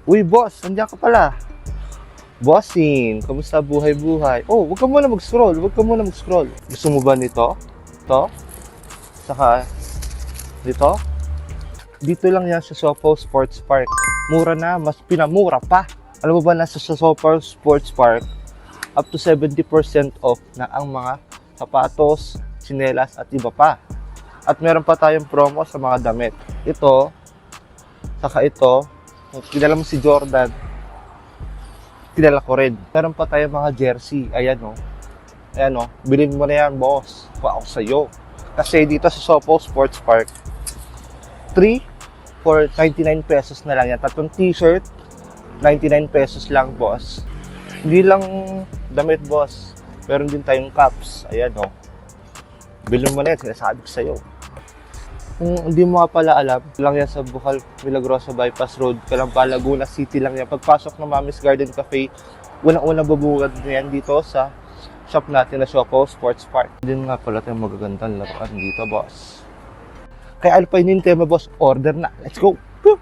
Uy, boss, nandiyan ka pala. Bossing, kamusta buhay-buhay? Oh, wag ka muna mag-scroll. Wag ka muna mag-scroll. Gusto mo ba nito? Ito? Saka, dito? Dito lang yan sa Sopo Sports Park. Mura na, mas pinamura pa. Alam mo ba, nasa Sopo Sports Park, up to 70% off na ang mga sapatos, tsinelas, at iba pa. At meron pa tayong promo sa mga damit. Ito, saka ito, kung kilala mo si Jordan, kilala ko rin. Meron pa tayong mga jersey. Ayan o. Ayan o. Bilhin mo na yan, boss. Pa ako sa'yo. Kasi dito sa Sopo Sports Park, 3 for 99 pesos na lang yan. Tatlong t-shirt, 99 pesos lang, boss. Hindi lang damit, boss. Meron din tayong caps. Ayan o. Bilhin mo na yan. Sinasabi ko sa'yo. Kung hindi mo nga pala alam, lang yan sa Bukal Milagrosa Bypass Road, Calamba, Laguna City lang yan. Pagpasok ng Mami's Garden Cafe, unang-unang bubungad na yan dito sa shop natin na Sopo Sports Park. Din nga pala tayong magagandang laruan dito, boss. Kaya ano pa hinihintay mo, boss? Order na. Let's go! Woo!